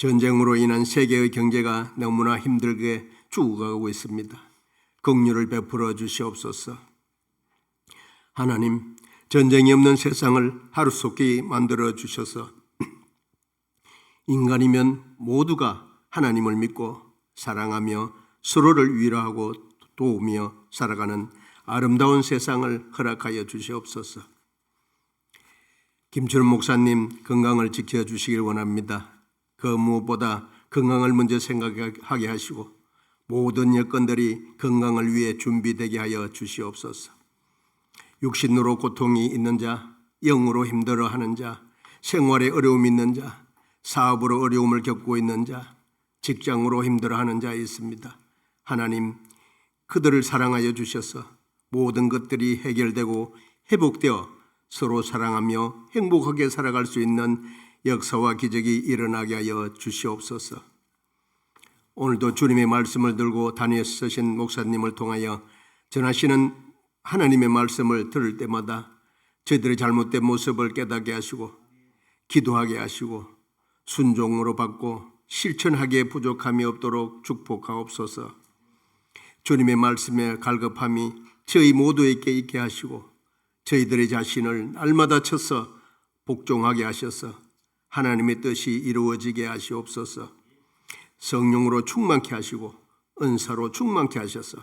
전쟁으로 인한 세계의 경제가 너무나 힘들게 죽어가고 있습니다. 긍휼을 베풀어 주시옵소서. 하나님, 전쟁이 없는 세상을 하루속히 만들어 주셔서 인간이면 모두가 하나님을 믿고 사랑하며 서로를 위로하고 도우며 살아가는 아름다운 세상을 허락하여 주시옵소서. 김철훈 목사님 건강을 지켜주시길 원합니다. 그 무엇보다 건강을 먼저 생각하게 하시고 모든 여건들이 건강을 위해 준비되게 하여 주시옵소서. 육신으로 고통이 있는 자, 영으로 힘들어하는 자, 생활에 어려움이 있는 자, 사업으로 어려움을 겪고 있는 자, 직장으로 힘들어하는 자 있습니다. 하나님, 그들을 사랑하여 주셔서 모든 것들이 해결되고 회복되어 서로 사랑하며 행복하게 살아갈 수 있는 역사와 기적이 일어나게 하여 주시옵소서. 오늘도 주님의 말씀을 들고 단위에 서신 목사님을 통하여 전하시는 하나님의 말씀을 들을 때마다 저희들의 잘못된 모습을 깨닫게 하시고 기도하게 하시고 순종으로 받고 실천하기에 부족함이 없도록 축복하옵소서. 주님의 말씀에 갈급함이 저희 모두에게 있게 하시고 저희들의 자신을 날마다 쳐서 복종하게 하셔서 하나님의 뜻이 이루어지게 하시옵소서. 성령으로 충만케 하시고 은사로 충만케 하셔서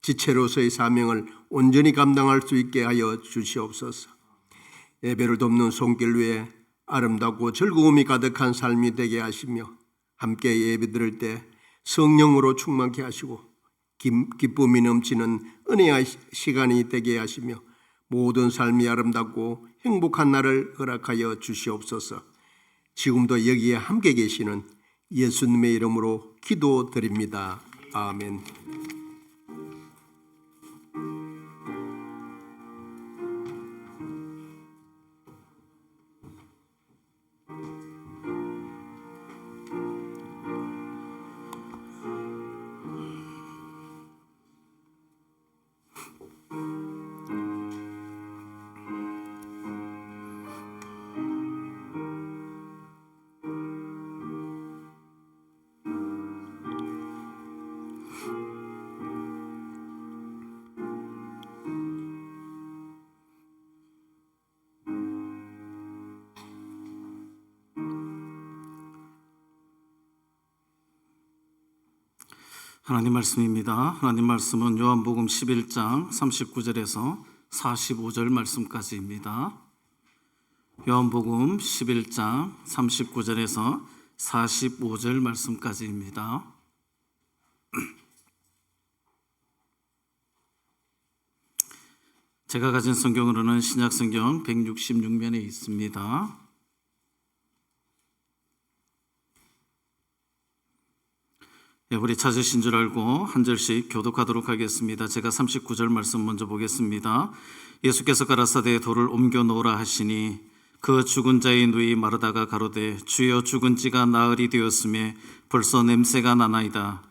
지체로서의 사명을 온전히 감당할 수 있게 하여 주시옵소서. 예배를 돕는 손길 위에 아름답고 즐거움이 가득한 삶이 되게 하시며 함께 예배 드릴 때 성령으로 충만케 하시고 기쁨이 넘치는 은혜의 시간이 되게 하시며 모든 삶이 아름답고 행복한 날을 허락하여 주시옵소서. 지금도 여기에 함께 계시는 예수님의 이름으로 기도드립니다. 아멘. 하나님 말씀입니다. 하나님 말씀은 요한복음 11장 39절에서 45절 말씀까지입니다. 요한복음 11장 39절에서 45절 말씀까지입니다. 제가 가진 성경으로는 신약성경 166면에 있습니다. 우리 찾으신 줄 알고 한 절씩 교독하도록 하겠습니다. 제가 39절 말씀 먼저 보겠습니다. 예수께서 가라사대 돌을 옮겨 놓으라 하시니 그 죽은 자의 누이 마르다가 가로되 주여 죽은 지가 나흘이 되었음에 벌써 냄새가 나나이다.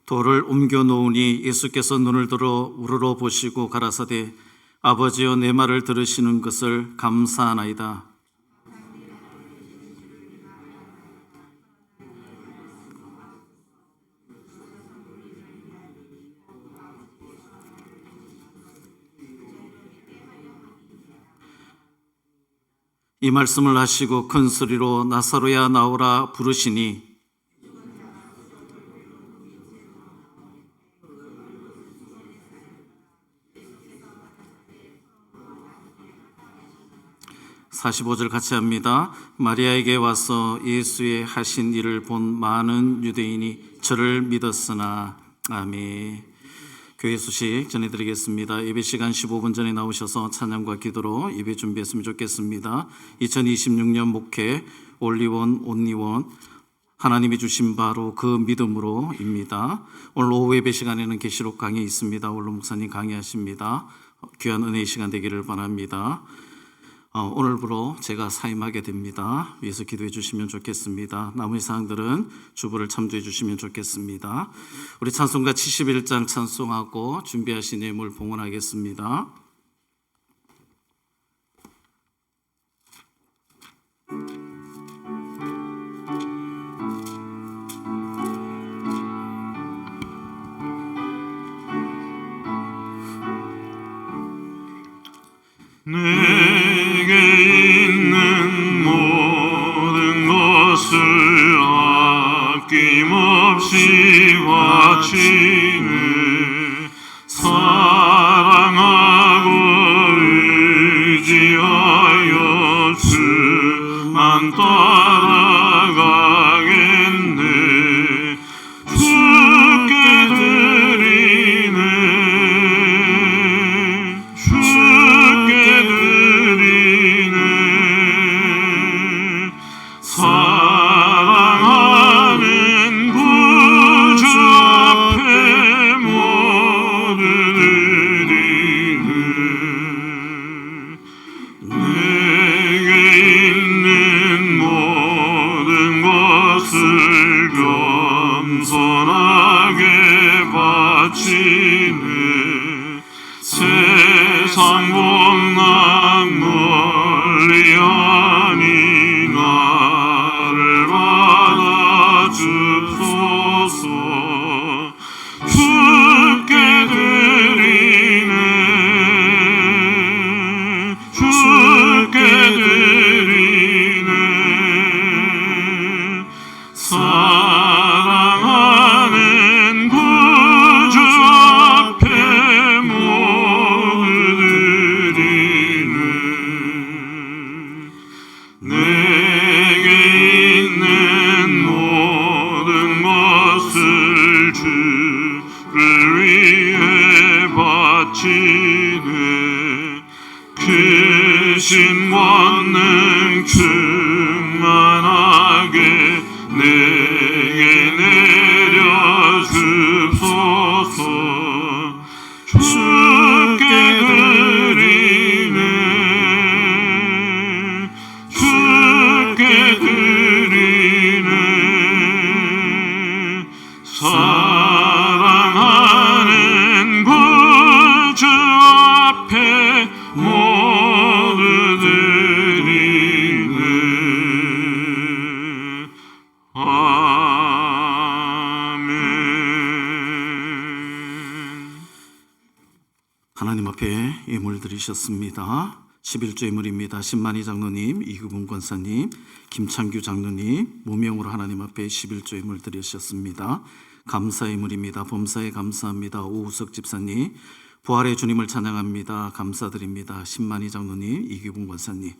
돌을 옮겨 놓으니 예수께서 눈을 들어 우러러 보시고 가라사대 아버지여 내 말을 들으시는 것을 감사하나이다. 이 말씀을 하시고 큰 소리로 나사로야 나오라 부르시니 (45절) 같이 합니다. 마리아에게 와서 예수의 하신 일을 본 많은 유대인이 저를 믿었으나. 아멘. 교회 소식 전해드리겠습니다. 예배 시간 15분 전에 나오셔서 찬양과 기도로 예배 준비했으면 좋겠습니다. 2026년 목회 올리원 온리원 하나님이 주신 바로 그 믿음으로입니다. 오늘 오후 예배 시간에는 계시록 강의 있습니다. 오늘 목사님 강의하십니다. 귀한 은혜의 시간 되기를 바랍니다. 오늘부로 제가 사임하게 됩니다. 위해서 기도해 주시면 좋겠습니다. 나머지 사항들은 주보를 참조해 주시면 좋겠습니다. 우리 찬송가 71장 찬송하고 준비하신 예물 봉헌하겠습니다. 내게 있는 모든 것을 아낌없이 바치네. 사랑하고 의지하여 주만 따라가겠네. 주께 드리네. 주께 드리네. 사랑하는 구주 앞에 모두 드리네. 내게 있는 모든 것을 겸손하게 바치네. 세상 복락 멀리 하니 나를 받아주소서. 주께 드리네. 주께 드리네. 사랑하는 구주 앞에 모두 드리네. 내게 있는 모든 것을 주를 위해 바치네. 크신 권능 충만하게 내게 내려주소서. 주께 드리네. 주께 드리네. 사랑하는 구주 앞에 모두 드리네. 아멘. 하나님 앞에 예물 드리셨습니다. 11조 예물입니다. 신만희 장로님, 이규봉 권사님, 김창규 장로님 무명으로 하나님 앞에 11조 예물 드리셨습니다. 감사 예물입니다. 범사에 감사합니다. 오우석 집사님, 부활의 주님을 찬양합니다. 감사드립니다. 신만희 장로님, 이규봉 권사님,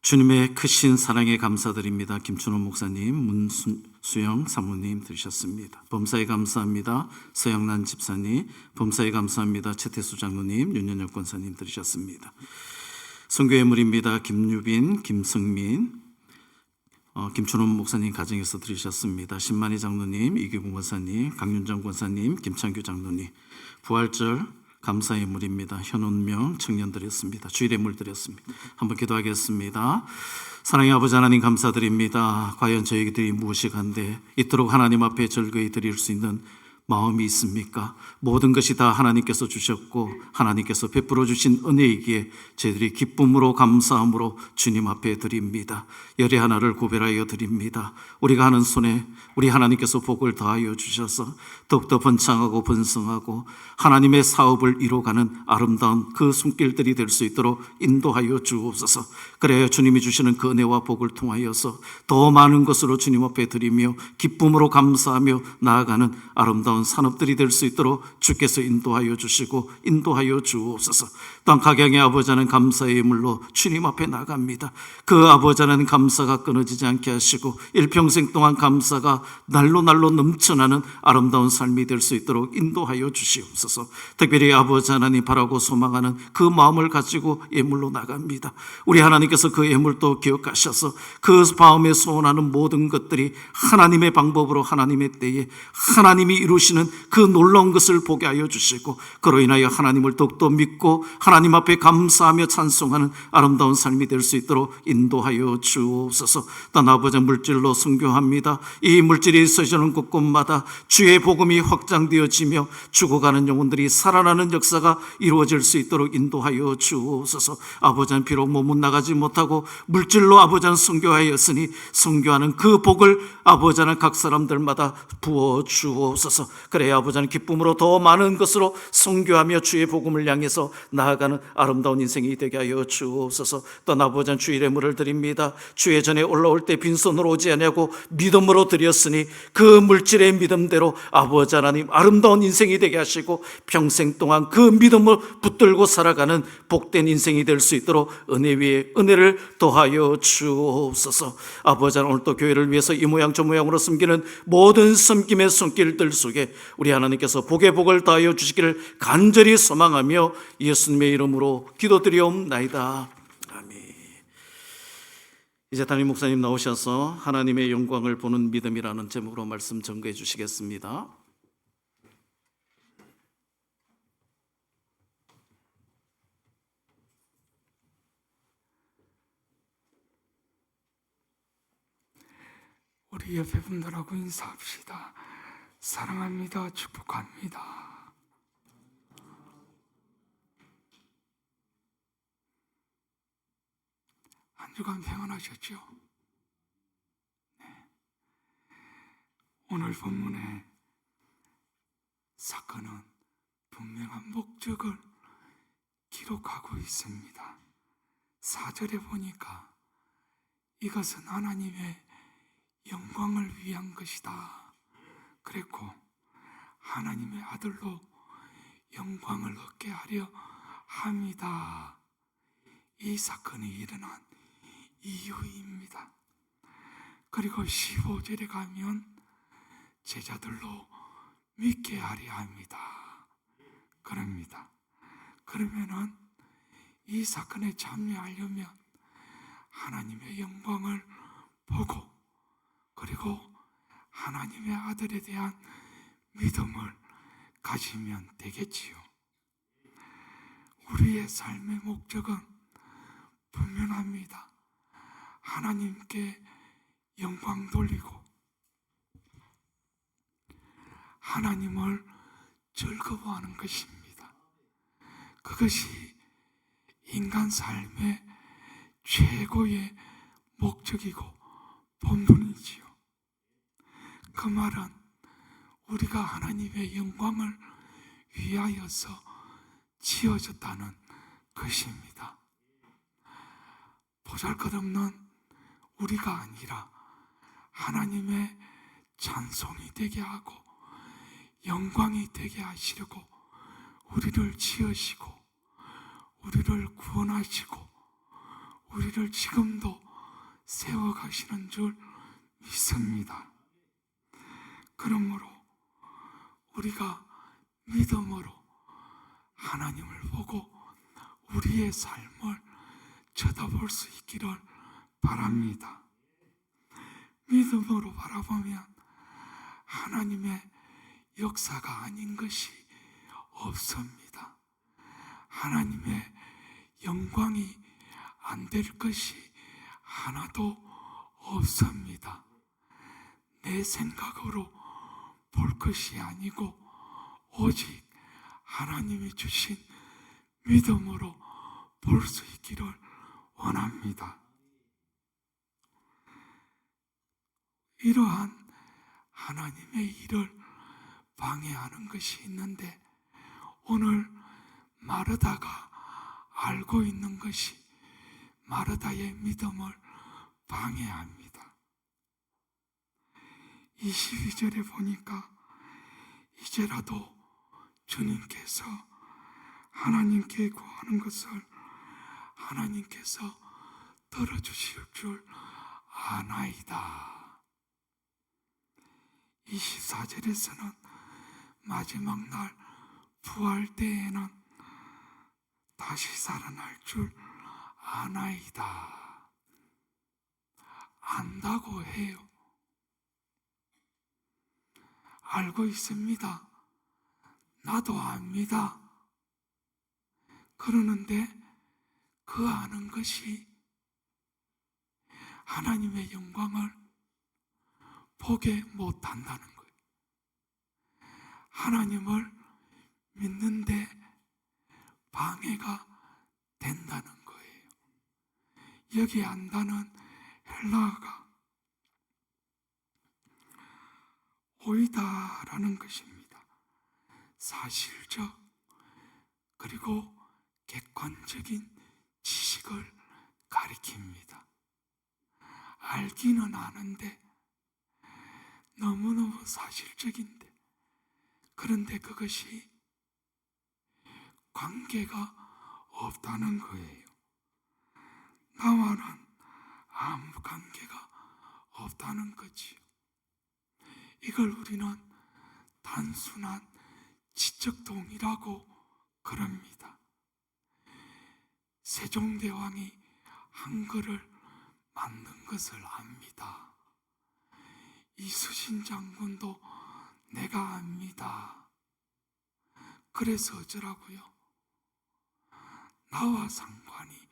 주님의 크신 사랑에 감사드립니다. 김춘호 목사님, 문수영 사모님 드리셨습니다. 범사에 감사합니다. 서영란 집사님, 범사에 감사합니다. 최태수 장로님, 윤현혁 권사님 드리셨습니다. 선교 예물입니다. 김유빈, 김승민, 김춘호 목사님 가정에서 드리셨습니다. 신만희 장로님, 이규봉 권사님, 강윤정 권사님, 김창규 장로님. 부활절 감사 예물입니다. 현원명 청년 드렸습니다. 주일 예물 드렸습니다. 한번 기도하겠습니다. 사랑의 아버지 하나님 감사드립니다. 과연 저희들이 무엇이 간데 이토록 하나님 앞에 즐거이 드릴 수 있는 마음이 있습니까? 모든 것이 다 하나님께서 주셨고 하나님께서 베풀어 주신 은혜이기에 저희들이 기쁨으로 감사함으로 주님 앞에 드립니다. 열의 하나를 구별하여 드립니다. 우리가 하는 손에 우리 하나님께서 복을 더하여 주셔서 더욱더 번창하고 번성하고 하나님의 사업을 이루어가는 아름다운 그 손길들이 될 수 있도록 인도하여 주옵소서. 그래야 주님이 주시는 그 은혜와 복을 통하여서 더 많은 것으로 주님 앞에 드리며 기쁨으로 감사하며 나아가는 아름다운 산업들이 될 수 있도록 주께서 인도하여 주시고 인도하여 주옵소서. 또한 각양의 아버지 하나님 감사의 예물로 주님 앞에 나갑니다. 그 아버지 하나님 감사가 끊어지지 않게 하시고 일평생 동안 감사가 날로 넘쳐나는 아름다운 삶이 될 수 있도록 인도하여 주시옵소서. 특별히 아버지 하나님 바라고 소망하는 그 마음을 가지고 예물로 나갑니다. 우리 하나님께서 그 예물도 기억하셔서 그 마음에 소원하는 모든 것들이 하나님의 방법으로 하나님의 때에 하나님이 이루시는 그 놀라운 것을 보게 하여 주시고 그로 인하여 하나님을 더욱더 믿고 하나님 앞에 감사하며 찬송하는 아름다운 삶이 될 수 있도록 인도하여 주옵소서. 또 아버지 물질로 선교합니다. 이 물질이 있어지는 곳곳마다 주의 복음이 확장되어지며 죽어가는 영혼들이 살아나는 역사가 이루어질 수 있도록 인도하여 주옵소서. 아버지는 비록 몸은 나가지 못하고 물질로 아버지는 선교하였으니 선교하는 그 복을 아버지는 각 사람들마다 부어 주옵소서. 그래야 아버지는 기쁨으로 더 많은 것으로 선교하며 주의 복음을 향해서 나아가는 아름다운 인생이 되게 하여 주옵소서. 또 아버지 주의 예물을 드립니다. 주의 전에 올라올 때 빈손으로 오지 아니하고 믿음으로 드렸으니 그 물질의 믿음대로 아버지 하나님 아름다운 인생이 되게 하시고 평생 동안 그 믿음을 붙들고 살아가는 복된 인생이 될 수 있도록 은혜 위에 은혜를 더하여 주옵소서. 아버지 하나님 오늘 또 교회를 위해서 이 모양 저 모양으로 섬기는 모든 섬김의 손길들 속에 우리 하나님께서 복의 복을 다하여 주시기를 간절히 소망하며 예수님의 이름으로 기도드리옵나이다. 아멘. 이제 담임 목사님 나오셔서 하나님의 영광을 보는 믿음이라는 제목으로 말씀 전거해 주시겠습니다. 우리 옆에 분들하고 인사합시다. 사랑합니다. 축복합니다. 한 주간 평안하셨죠? 네. 오늘 본문의 사건은 분명한 목적을 기록하고 있습니다. 4절에 보니까 이것은 하나님의 영광을 위한 것이다 그랬고, 하나님의 아들로 영광을 얻게 하려 합니다. 이 사건이 일어난 이유입니다. 그리고 15절에 가면 제자들로 믿게 하려 합니다. 그럽니다. 그러면은 이 사건에 참여하려면 하나님의 영광을 보고 그리고 하나님의 아들에 대한 믿음을 가지면 되겠지요. 우리의 삶의 목적은 분명합니다. 하나님께 영광 돌리고 하나님을 즐거워하는 것입니다. 그것이 인간 삶의 최고의 목적이고 본분이지요. 그 말은 우리가 하나님의 영광을 위하여서 지어졌다는 것입니다. 보잘것없는 우리가 아니라 하나님의 찬송이 되게 하고 영광이 되게 하시려고 우리를 지으시고 우리를 구원하시고 우리를 지금도 세워가시는 줄 믿습니다. 그러므로 우리가 믿음으로 하나님을 보고 우리의 삶을 쳐다볼 수 있기를 바랍니다. 믿음으로 바라보면 하나님의 역사가 아닌 것이 없습니다. 하나님의 영광이 안 될 것이 하나도 없습니다. 내 생각으로 볼 것이 아니고 오직 하나님이 주신 믿음으로 볼 수 있기를 원합니다. 이러한 하나님의 일을 방해하는 것이 있는데 오늘 마르다가 알고 있는 것이 마르다의 믿음을 방해합니다. 22절에 보니까 이제라도 주님께서 하나님께 구하는 것을 하나님께서 들어주실 줄 아나이다. 24절에서는 마지막 날 부활 때에는 다시 살아날 줄 아나이다. 안다고 해요. 알고 있습니다. 나도 압니다. 그러는데 그 아는 것이 하나님의 영광을 보게 못한다는 거예요. 하나님을 믿는데 방해가 된다는 거예요. 여기 안다는 헬라어가 오이다라는 것입니다. 사실적 그리고 객관적인 지식을 가리킵니다. 알기는 아는데 너무너무 사실적인데, 그런데 그것이 관계가 없다는 거예요. 나와는 아무 관계가 없다는 거지요. 이걸 우리는 단순한 지적 동의라고 그럽니다. 세종대왕이 한글을 만든 것을 압니다. 이수신 장군도 내가 압니다. 그래서 어쩌라고요? 나와 상관이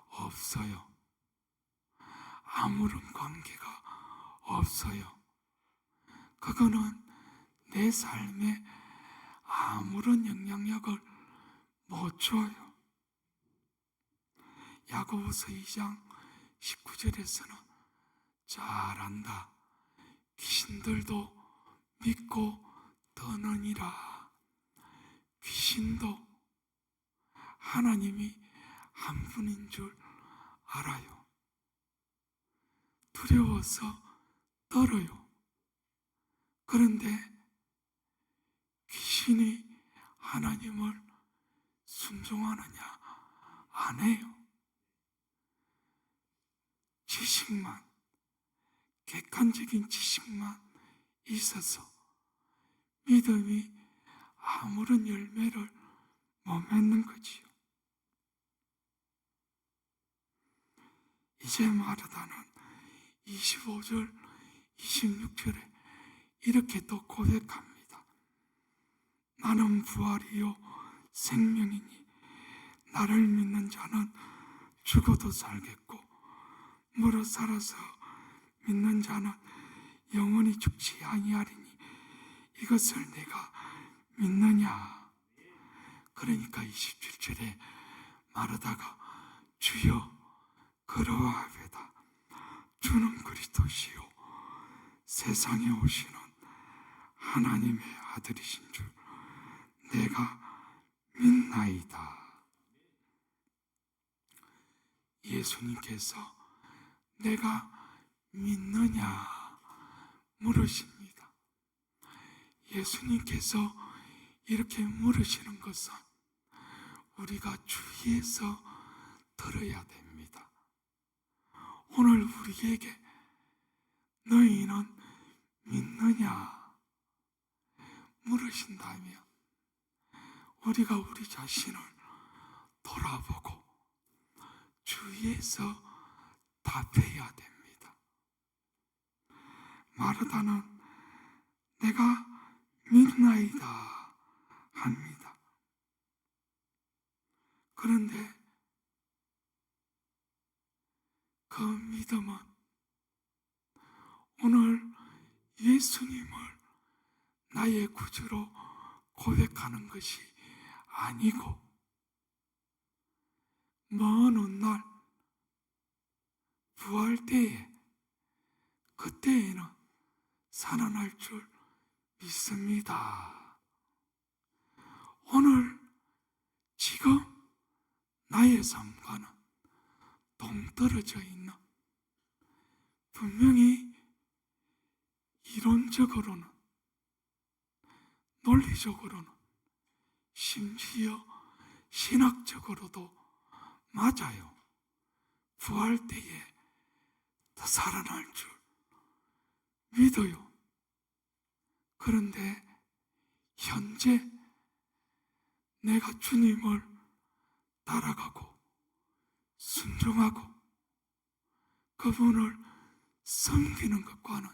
없어요. 아무런 관계가 없어요. 그거는 내 삶에 아무런 영향력을 못 줘요. 야고보서 2장 19절에서는 잘 안다. 귀신들도 믿고 떠느니라. 귀신도 하나님이 한 분인 줄 알아요. 두려워서 떨어요. 그런데 귀신이 하나님을 순종하느냐? 안 해요. 지식만, 객관적인 지식만 있어서 믿음이 아무런 열매를 못 맺는 거지요. 이제 마르다는 25절, 26절에 이렇게 또 고백합니다. 나는 부활이요 생명이니 나를 믿는 자는 죽어도 살겠고 무릇 살아서 믿는 자는 영원히 죽지 아니하리니 이것을 내가 믿느냐. 그러니까 27절에 마르다가 주여 그러하외다. 주는 그리스도시요 세상에 오시는 하나님의 아들이신 줄 내가 믿나이다. 예수님께서 내가 믿느냐 물으십니다. 예수님께서 이렇게 물으시는 것은 우리가 주위에서 들어야 됩니다. 오늘 우리에게 너희는 믿느냐 물으신다면 우리가 우리 자신을 돌아보고 주위에서 답해야 됩니다. 마르다는 내가 믿나이다 합니다. 그런데 그 믿음은 오늘 예수님을 나의 구주로 고백하는 것이 아니고 먼 훗날 부활 때에 그때에는 살아날 줄 믿습니다. 오늘 지금 나의 삶과는 동떨어져 있는, 분명히 이론적으로는 논리적으로는 심지어 신학적으로도 맞아요. 부활 때에 더 살아날 줄 믿어요. 그런데 현재 내가 주님을 따라가고 순종하고 그분을 섬기는 것과는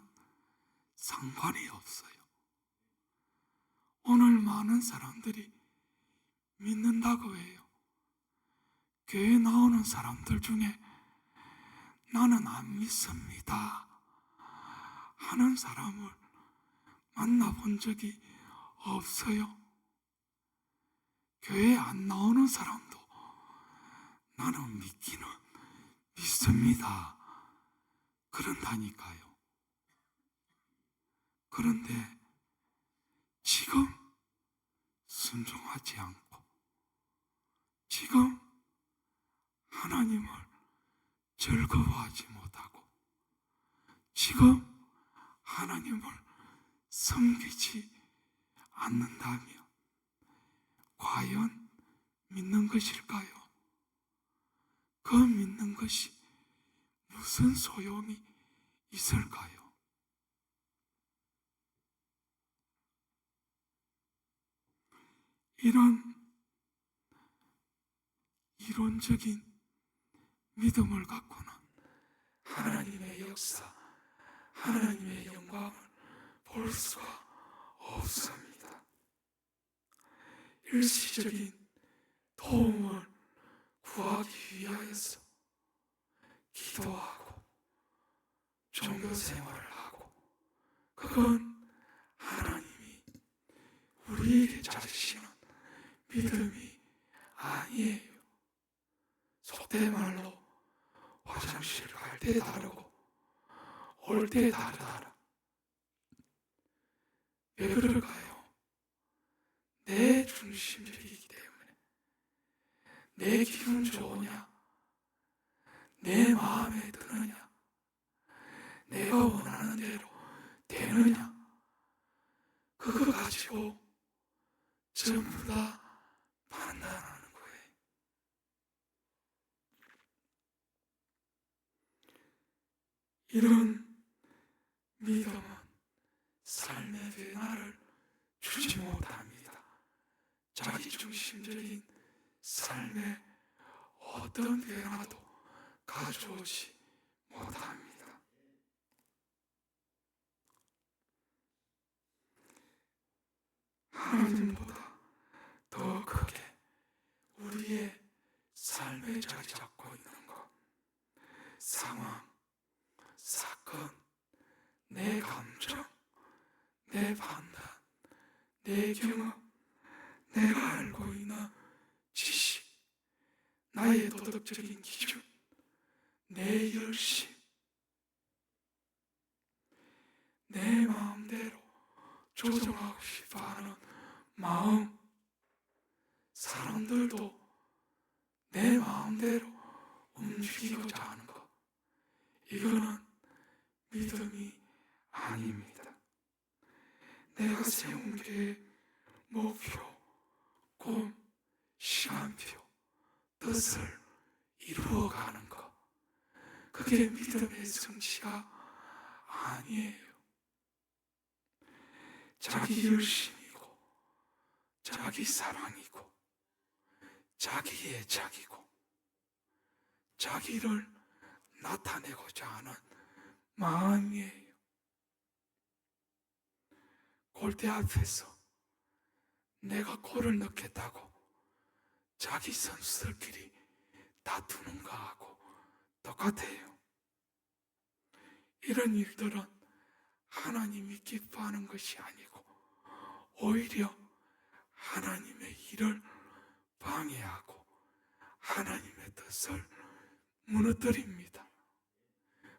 상관이 없어요. 오늘 많은 사람들이 믿는다고 해요. 교회 나오는 사람들 중에 나는 안 믿습니다 하는 사람을 만나본 적이 없어요. 교회 안 나오는 사람도 나는 믿기는 믿습니다 그런다니까요. 그런데 지금 순종하지 않고 지금 하나님을 즐거워하지 못하고 지금 하나님을 섬기지 않는다면 과연 믿는 것일까요? 그 믿는 것이 무슨 소용이 있을까요? 이런 이론적인 믿음을 갖고는 하나님의 역사, 하나님의 영광을 볼 수가 없습니다. 일시적인 도움을 구하기 위하여서 기도하고 종교 생활을 하고 그건 하나님이 우리에게 자르시는 믿음이 아니에요. 속된 말로 화장실 갈 때 다르고 올 때 다르다. 왜 그럴까요? 내 중심적이기 때문에. 내 기분 좋으냐? 내 마음에 드느냐? 내가 원하는 대로 되느냐? 그거 가지고 전부 다 판단하는 거예요. 이런 믿음은 삶의 변화를 주지 못합니다. 자기 중심적인 삶에 어떤 변화도 가져오지 못합니다. 하나님보다 더 크게 우리의 삶에 자리 잡고 있는 것, 상황, 사건, 내 감정, 내 판단, 내 경험, 내가 알고 있는 지식, 나의 도덕적인 기준, 내 열심, 내 마음대로 조정하고 싶어하는 마음, 사람들도 내 마음대로 움직이고자 하는 것, 이거는 믿음이 아닙니다. 내가 세운 계획, 목표, 꿈, 시간표, 뜻을 이루어가는 것, 그게 믿음의 성취가 아니에요. 자기 열심이고 자기 사랑이고 자기 애착이고 자기를 나타내고자 하는 마음이에요. 골대 앞에서 내가 골을 넣겠다고 자기 선수들끼리 다투는 거하고 똑같아요. 이런 일들은 하나님이 기뻐하는 것이 아니고 오히려 하나님의 일을 방해하고 하나님의 뜻을 무너뜨립니다.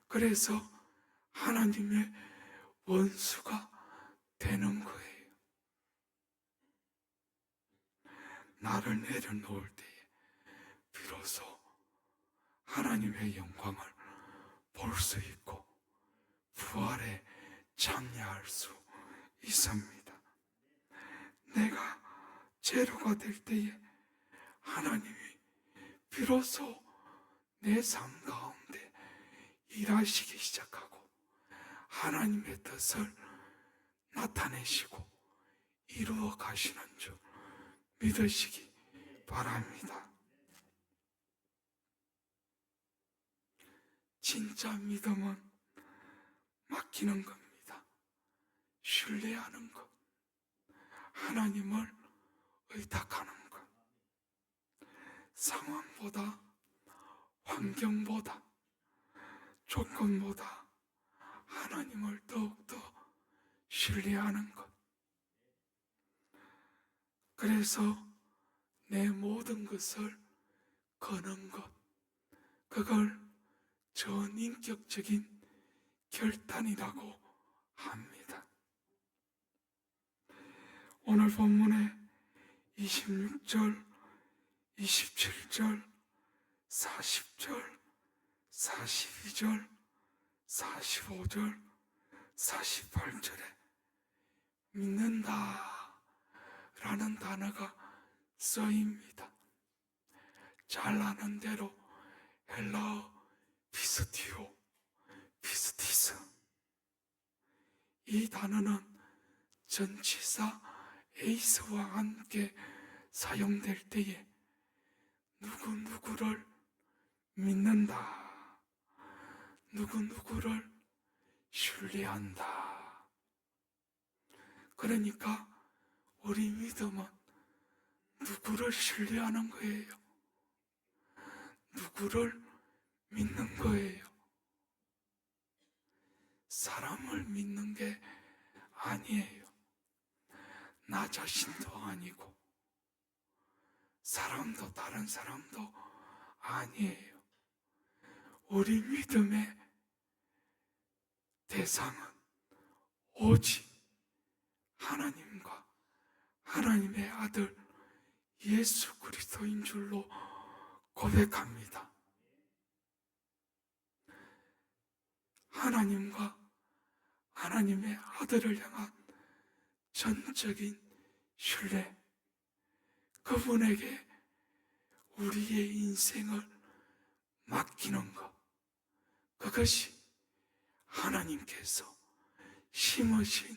그래서 하나님의 원수가 되는 거예요. 나를 내려놓을 때에 비로소 하나님의 영광을 볼 수 있고 부활에 참여할 수 있습니다. 내가 재료가 될 때에 하나님이 비로소 내 삶 가운데 일하시기 시작하고 하나님의 뜻을 나타내시고 이루어 가시는 줄 믿으시기 바랍니다. 진짜 믿음은 맡기는 겁니다. 신뢰하는 것, 하나님을 의탁하는 것, 상황보다, 환경보다, 조건보다 하나님을 더욱더 신뢰하는 것. 그래서 내 모든 것을 거는 것, 그걸 전인격적인 결단이라고 합니다. 오늘 본문에 26절, 27절, 40절, 42절, 45절, 48절에 믿는다 라는 단어가 써입니다. 잘 아는 대로 헬라어 피스티오, 피스티스. 이 단어는 전치사 에이스와 함께 사용될 때에 누구누구를 믿는다, 누구누구를 신뢰한다. 그러니까 우리 믿음은 누구를 신뢰하는 거예요? 누구를 믿는 거예요? 사람을 믿는 게 아니에요. 나 자신도 아니고 사람도 다른 사람도 아니에요. 우리 믿음의 대상은 오직 하나님과 하나님의 아들 예수 그리스도인 줄로 고백합니다. 하나님과 하나님의 아들을 향한 전적인 신뢰, 그분에게 우리의 인생을 맡기는 것, 그것이 하나님께서 심으신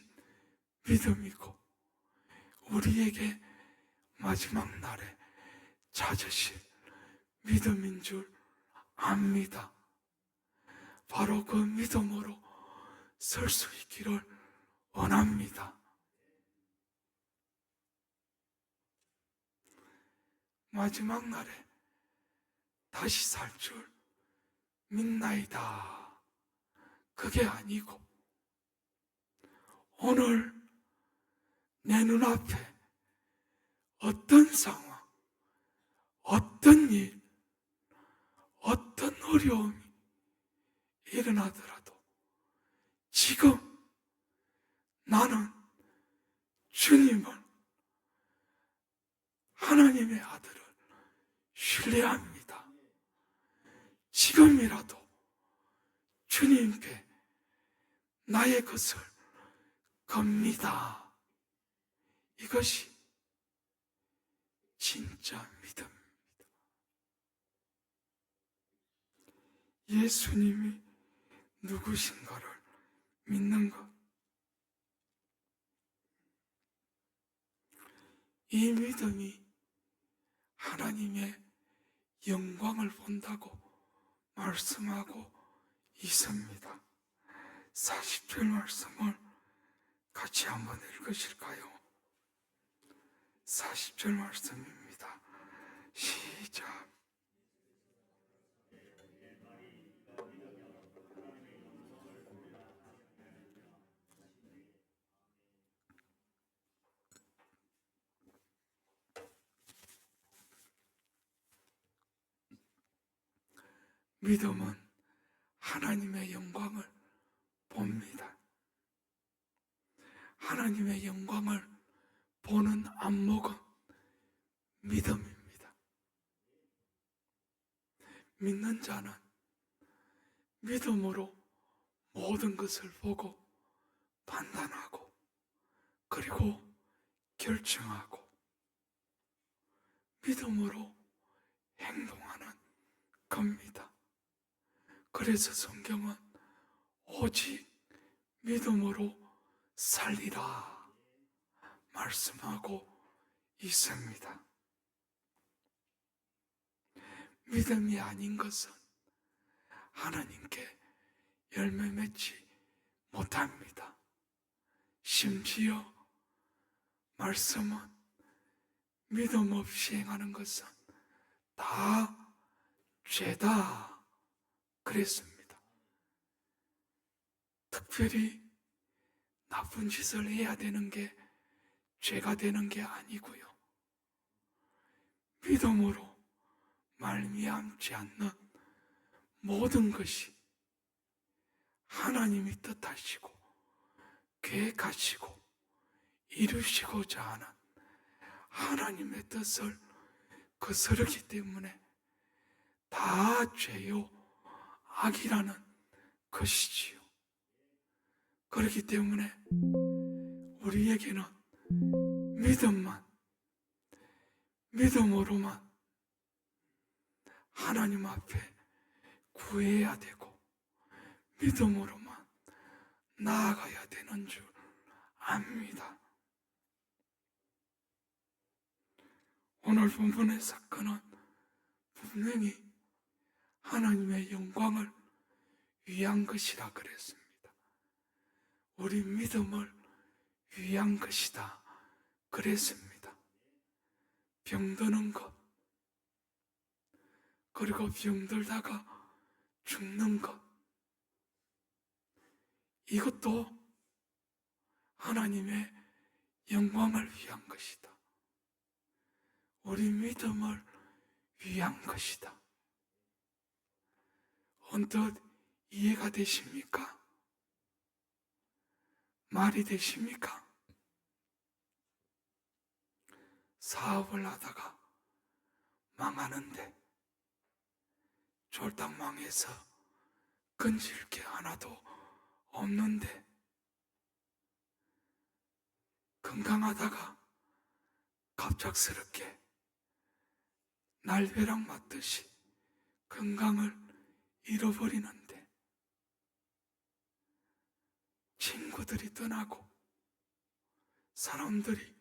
믿음이고 우리에게 마지막 날에 찾으실 믿음인 줄 압니다. 바로 그 믿음으로 설 수 있기를 원합니다. 마지막 날에 다시 살 줄 믿나이다. 그게 아니고 오늘 내 눈앞에 어떤 상황, 어떤 일, 어떤 어려움이 일어나더라도 지금 나는 주님을, 하나님의 아들을 신뢰합니다. 지금이라도 주님께 나의 것을 겁니다. 이것이 진짜 믿음입니다. 예수님이 누구신가를 믿는 것. 이 믿음이 하나님의 영광을 본다고 말씀하고 있습니다. 40절 말씀을 같이 한번 읽으실까요? 40절 말씀입니다. 시작. 믿음은 하나님의 영광을 봅니다. 하나님의 영광을 보는 안목은 믿음입니다. 믿는 자는 믿음으로 모든 것을 보고 판단하고 그리고 결정하고 믿음으로 행동하는 겁니다. 그래서 성경은 오직 믿음으로 살리라 말씀하고 있습니다. 믿음이 아닌 것은 하나님께 열매 맺지 못합니다. 심지어 말씀은 믿음 없이 행하는 것은 다 죄다 그랬습니다. 특별히 나쁜 짓을 해야 되는 게 죄가 되는 게 아니고요. 믿음으로 말미암지 않는 모든 것이 하나님이 뜻하시고 계획하시고 이루시고자 하는 하나님의 뜻을 거스르기 때문에 다 죄요 악이라는 것이지요. 그렇기 때문에 우리에게는 믿음으로만 하나님 앞에 구해야 되고 믿음으로만 나아가야 되는 줄 압니다. 오늘 본문의 사건은 분명히 하나님의 영광을 위한 것이라 그랬습니다. 우리 믿음을 위한 것이다 그랬습니다. 병드는 것, 그리고 병들다가 죽는 것, 이것도 하나님의 영광을 위한 것이다. 우리 믿음을 위한 것이다. 언뜻 이해가 되십니까? 말이 되십니까? 사업을 하다가 망하는데 쫄딱 망해서 건질 게 하나도 없는데 건강하다가 갑작스럽게 날벼락 맞듯이 건강을 잃어버리는데 친구들이 떠나고 사람들이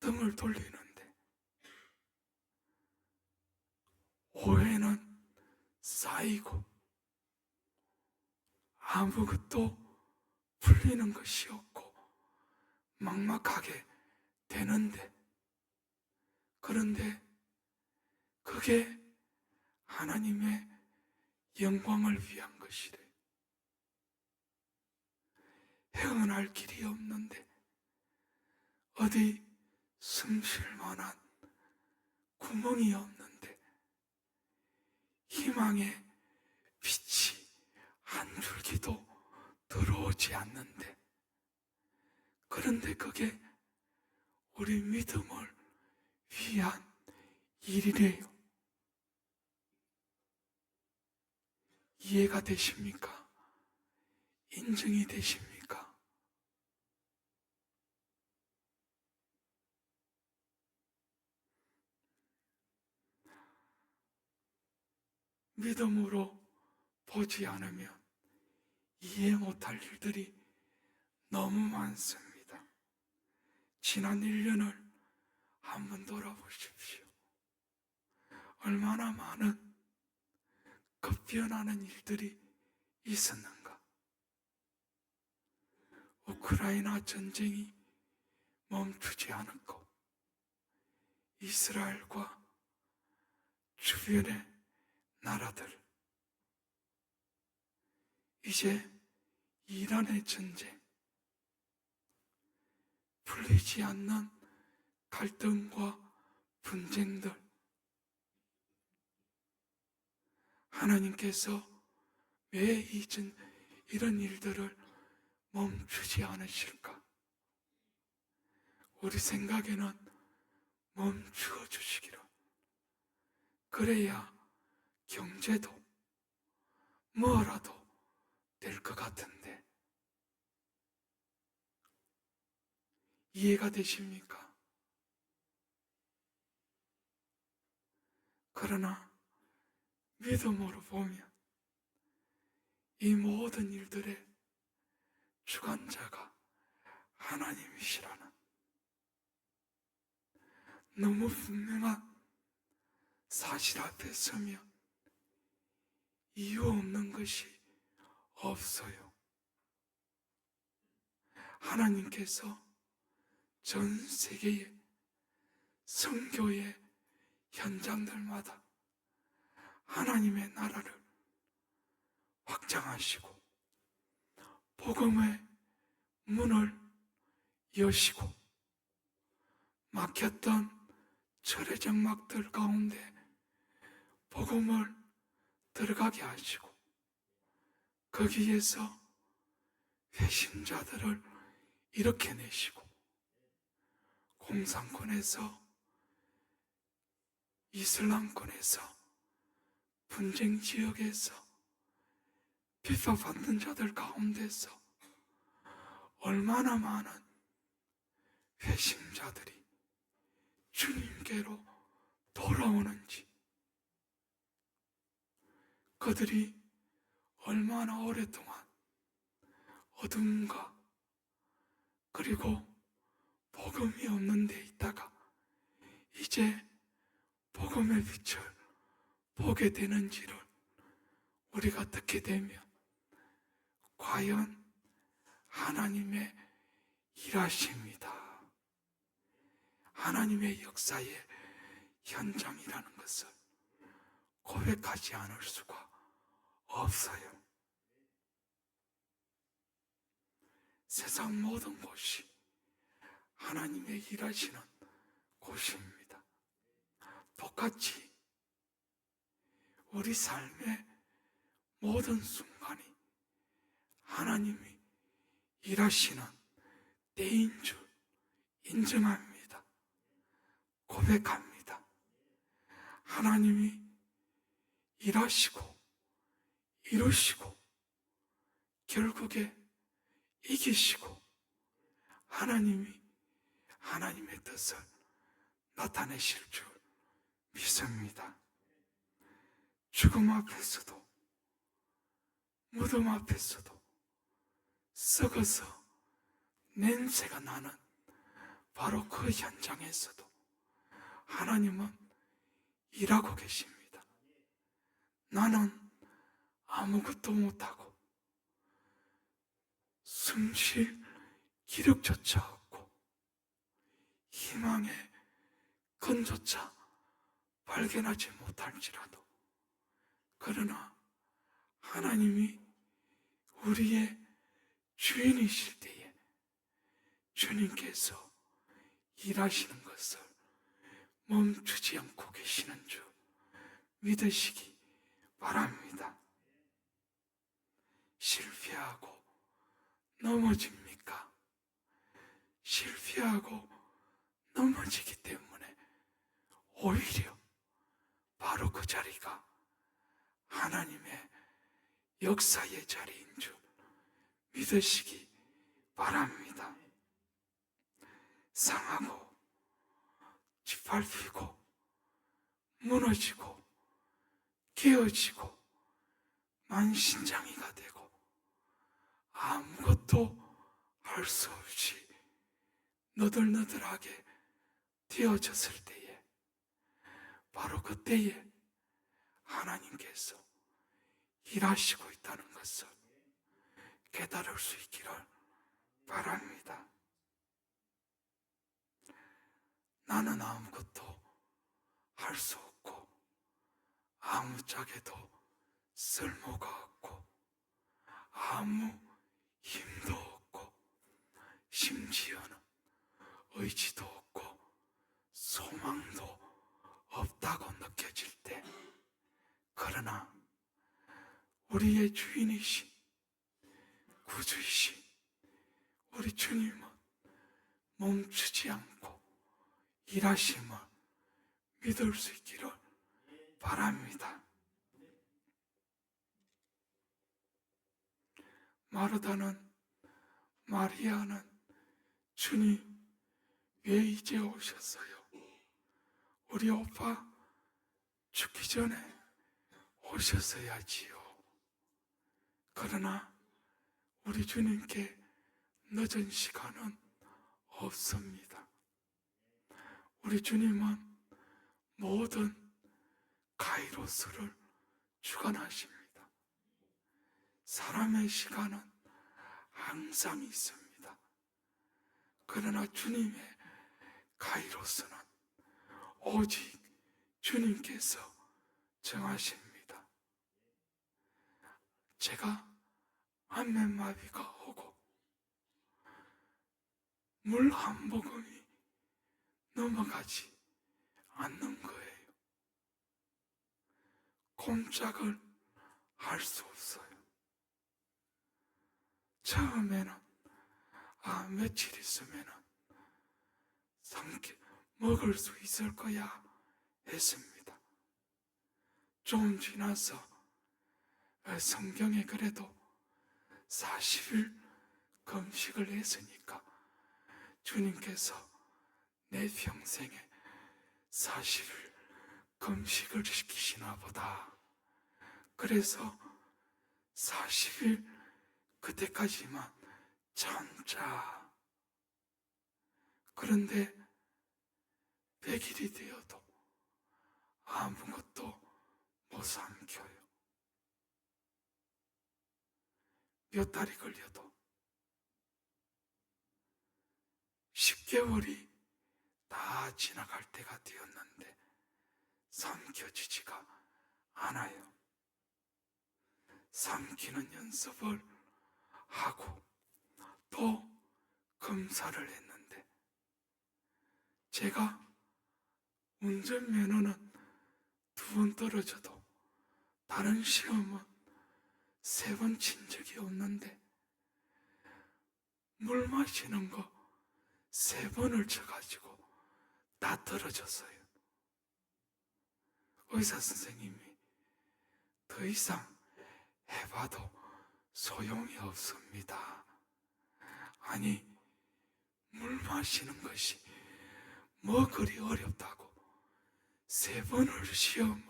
등을 돌리는데 오해는 쌓이고 아무것도 풀리는 것이 없고 막막하게 되는데, 그런데 그게 하나님의 영광을 위한 것이래. 헤어날 길이 없는데 어디 숨 쉴 만한 구멍이 없는데 희망의 빛이 한 줄기도 들어오지 않는데, 그런데 그게 우리 믿음을 위한 일이래요. 이해가 되십니까? 인정이 되십니까? 믿음으로 보지 않으면 이해 못할 일들이 너무 많습니다. 지난 1년을 한번 돌아보십시오. 얼마나 많은 급변하는 일들이 있었는가. 우크라이나 전쟁이 멈추지 않았고 이스라엘과 주변의 나라들, 이제 이란의 전쟁, 풀리지 않는 갈등과 분쟁들, 하나님께서 왜 이런 일들을 멈추지 않으실까? 우리 생각에는 멈추어 주시기를. 그래야 경제도 뭐라도 될 것 같은데, 이해가 되십니까? 그러나 믿음으로 보면 이 모든 일들의 주관자가 하나님이시라는 너무 분명한 사실 앞에 서면 이유 없는 것이 없어요. 하나님께서 전 세계의 선교의 현장들마다 하나님의 나라를 확장하시고 복음의 문을 여시고 막혔던 철의 장막들 가운데 복음을 들어가게 하시고 거기에서 회심자들을 일으켜내시고 공산권에서 이슬람권에서 분쟁 지역에서 비판받는 자들 가운데서 얼마나 많은 회심자들이 주님께로 돌아오는지, 그들이 얼마나 오랫동안 어둠과 그리고 복음이 없는 데 있다가 이제 복음의 빛을 보게 되는지를 우리가 듣게 되면 과연 하나님의 일하심이다, 하나님의 역사의 현장이라는 것을 고백하지 않을 수가 없어요. 세상 모든 곳이 하나님의 일하시는 곳입니다. 똑같이 우리 삶의 모든 순간이 하나님이 일하시는 때인 줄 인정합니다. 고백합니다. 하나님이 일하시고 이루시고 결국에 이기시고 하나님이 하나님의 뜻을 나타내실 줄 믿습니다. 죽음 앞에서도 무덤 앞에서도 썩어서 냄새가 나는 바로 그 현장에서도 하나님은 일하고 계십니다. 나는 아무것도 못하고 숨쉴 기력조차 없고 희망의根조차 발견하지 못할지라도, 그러나 하나님이 우리의 주인이실 때에 주님께서 일하시는 것을 멈추지 않고 계시는 줄 믿으시기 바랍니다. 실패하고 넘어집니까? 실패하고 넘어지기 때문에 오히려 바로 그 자리가 하나님의 역사의 자리인 줄 믿으시기 바랍니다. 상하고 짓밟히고 무너지고 깨어지고 만신창이가 되고 아무것도 할 수 없이 너덜너덜하게 되어졌을 때에, 바로 그때에 하나님께서 일하시고 있다는 것을 깨달을 수 있기를 바랍니다. 나는 아무것도 할 수 없고 아무짝에도 쓸모가 없고 아무 힘도 없고 심지어는 의지도 없고 소망도 없다고 느껴질 때, 그러나 우리의 주인이신 구주이신 우리 주님은 멈추지 않고 일하심을 믿을 수 있기를 바랍니다. 마르다는, 마리아는 주님 왜 이제 오셨어요? 우리 오빠 죽기 전에 오셨어야지요. 그러나 우리 주님께 늦은 시간은 없습니다. 우리 주님은 모든 카이로스를 주관하십니다. 사람의 시간은 항상 있습니다. 그러나 주님의 카이로스는 오직 주님께서 정하십니다. 제가 안면마비가 오고 물 한 모금이 넘어가지 않는 거예요. 꼼짝을 할 수 없어요. 처음에는 며칠 있으면은 먹을 수 있을 거야 했습니다. 좀 지나서 성경에 그래도 40일 금식을 했으니까 주님께서 내 평생에 40일 금식을 시키시나 보다. 그래서 40일 그때까지만 참자. 그런데 100일이 되어도 아무것도 못 삼켜요. 몇 달이 걸려도 10개월이 다 지나갈 때가 되었는데 삼켜지지가 않아요. 삼키는 연습을 하고 또 검사를 했는데 제가 운전면허는 2번 떨어져도 다른 시험은 3번 친 적이 없는데 물 마시는 거 3번을 쳐가지고 다 떨어졌어요. 의사 선생님이 더 이상 해봐도 소용이 없습니다. 아니, 물 마시는 것이 뭐 그리 어렵다고 3번을 시험을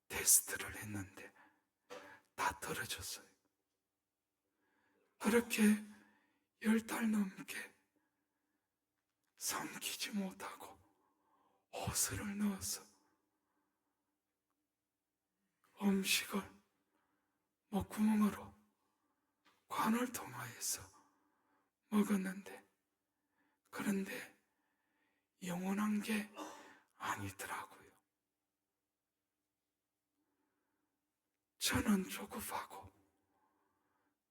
테스트를 했는데 다 떨어졌어요. 그렇게 10달 넘게 삼키지 못하고 호스를 넣어서 음식을 목구멍으로 관을 통하여서 먹었는데 그런데 영원한 게 아니더라고요. 저는 조급하고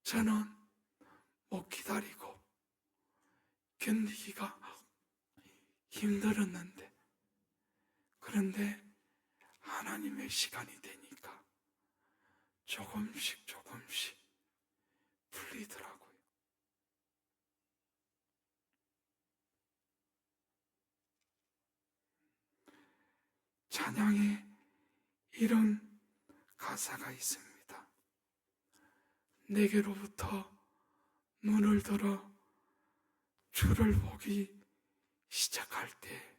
저는 못 기다리고 견디기가 힘들었는데 그런데 하나님의 시간이 되니까 조금씩 풀리더라고요. 찬양에 이런 가사가 있습니다. 내게로부터 눈을 들어 주를 보기 시작할 때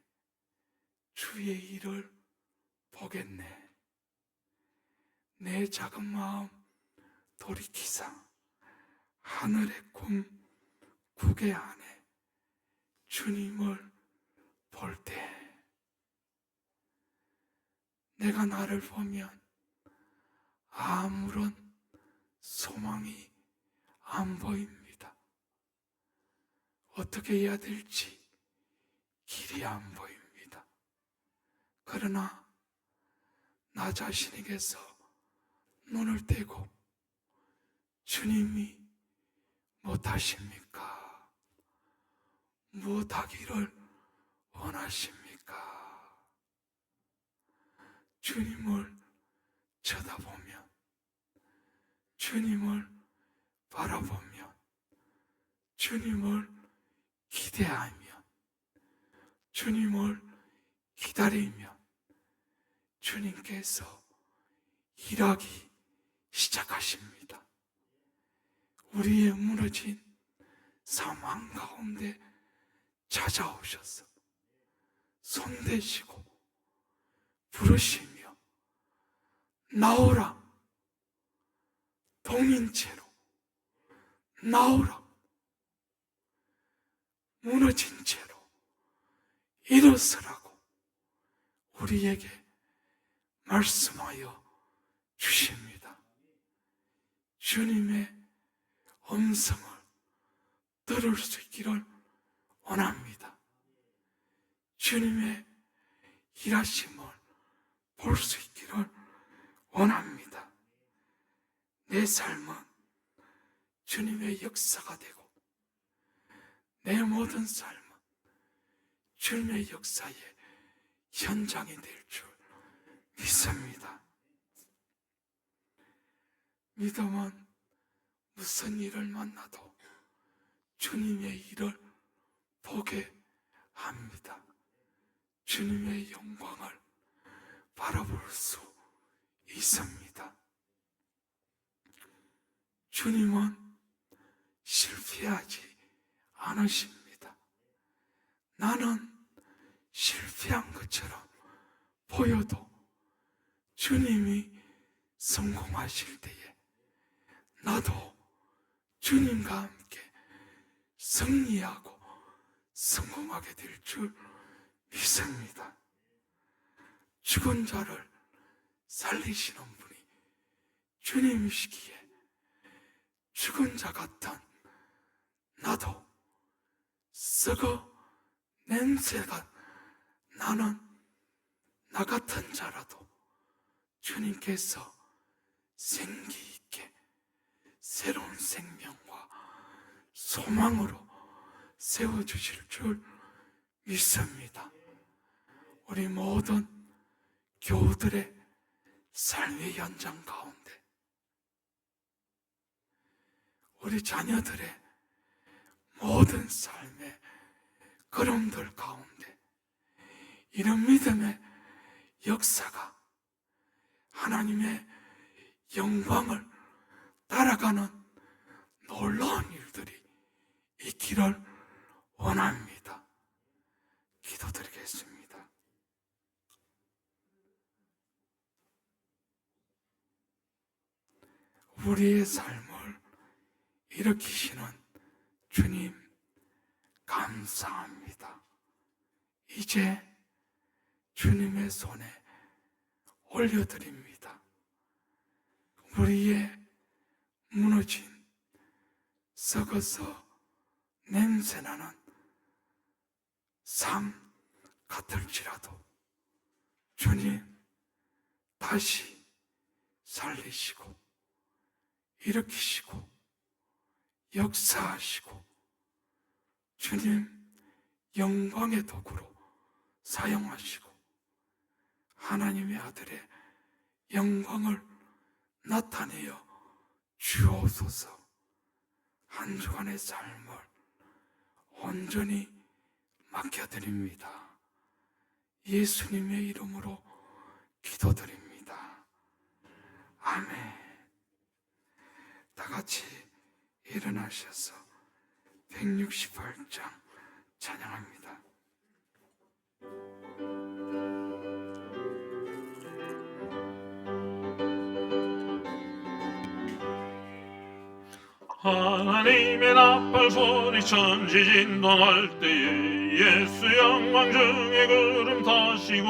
주의 일을 보겠네. 내 작은 마음 돌이키사 하늘의 꿈 구게 안에 주님을 볼 때 내가 나를 보면 아무런 소망이 안 보입니다. 어떻게 해야 될지 길이 안 보입니다. 그러나 나 자신에게서 눈을 떼고 주님이 못하십니까? 무엇하기를 원하십니까? 주님을 쳐다보면 주님을 바라보면 주님을 기대하면 주님을 기다리면 주님께서 일하기 시작하십니다. 우리의 무너진 상황 가운데 찾아오셔서 손대시고 부르시며 나오라, 동인체로 나오라, 무너진 채로 일어서라고 우리에게 말씀하여 주십니다. 주님의 음성을 들을 수 있기를 원합니다. 주님의 일하심을 볼 수 있기를 원합니다. 내 삶은 주님의 역사가 되고 내 모든 삶은 주님의 역사의 현장이 될 줄 믿습니다. 믿음은 무슨 일을 만나도 주님의 일을 보게 합니다. 주님의 영광을 바라볼 수 믿습니다. 주님은 실패하지 않으십니다. 나는 실패한 것처럼 보여도 주님이 성공하실 때에 나도 주님과 함께 승리하고 성공하게 될 줄 믿습니다. 죽은 자를 살리시는 분이 주님이시기에 죽은 자 같은 나도 썩어 냄새가 나는 나 같은 자라도 주님께서 생기 있게 새로운 생명과 소망으로 세워주실 줄 믿습니다. 우리 모든 교우들의 삶의 현장 가운데, 우리 자녀들의 모든 삶의 걸음들 가운데 이런 믿음의 역사가 하나님의 영광을 따라가는 놀라운 일들이 있기를 원합니다. 기도드리겠습니다. 우리의 삶을 일으키시는 주님 감사합니다. 이제 주님의 손에 올려드립니다. 우리의 무너진 썩어서 냄새나는 삶 같을지라도 주님 다시 살리시고 일으키시고 역사하시고 주님 영광의 도구로 사용하시고 하나님의 아들의 영광을 나타내어 주옵소서. 한 주간의 삶을 온전히 맡겨드립니다. 예수님의 이름으로 기도드립니다. 아멘. 다 같이 일어나셔서 168장 찬양합니다. 하나님의 나팔 소리 천지 진동할 때에 예수 영광 중에 구름 타시고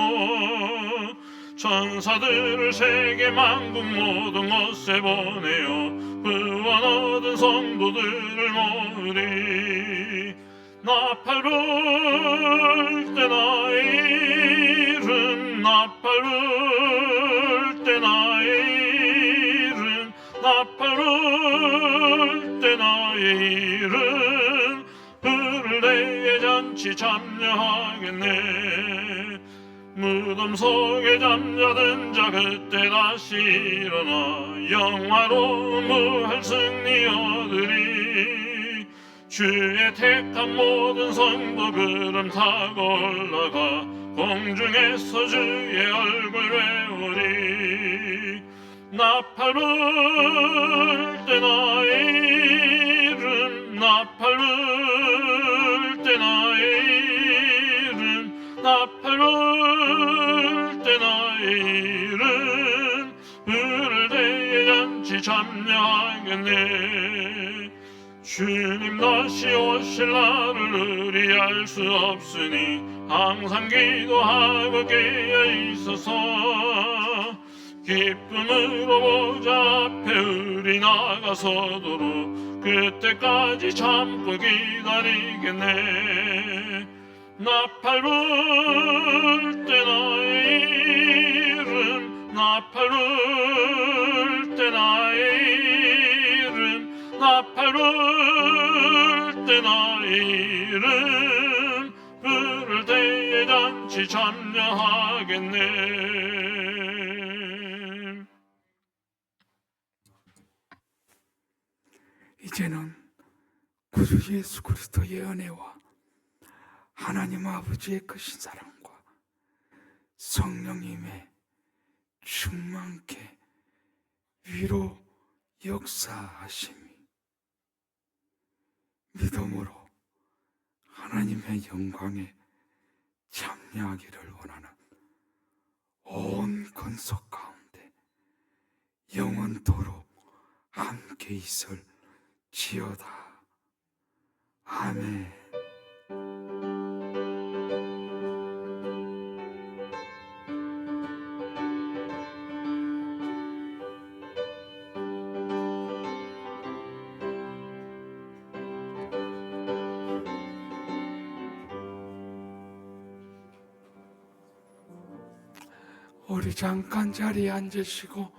천사들을 세계 만국 모든 곳에 보내어 구원 얻은 성도들을 모으리. 나팔 불 때 나의 이름 나팔 불 때 나의 이름 나팔 불 때 나의 이름 부를 때에 잔치 참여하겠네. 무덤 속에 잠자던 자 그때 다시 일어나 영화로운 무할 승리 얻으리. 주의 택한 모든 성도 구름 타고 올라가 공중에서 주의 얼굴 외우리. 나팔 불 때 나의 이름 나팔 불 때 나의 이름 나팔 불 때 나의 이름 부를 때에 잔치 참여하겠네. 주님 다시 오실 날을 우리 알 수 없으니 항상 기도하고 깨어 있어서 기쁨으로 보좌 앞에 우리 나가서도록 그때까지 참고 기다리겠네. 나팔 불 때 나의 이름 나팔 불 때 나의 이름 나팔 불 때 나의 이름 부를 때에 잔치 참여하겠네. 이제는 구주 예수 그리스도의 은혜와 하나님 아버지의 크신 사랑과 성령님의 충만케 위로 역사하심이 믿음으로 하나님의 영광에 참여하기를 원하는 온 건속 가운데 영원토록 함께 있을지어다. 아멘. 우리 잠깐 자리에 앉으시고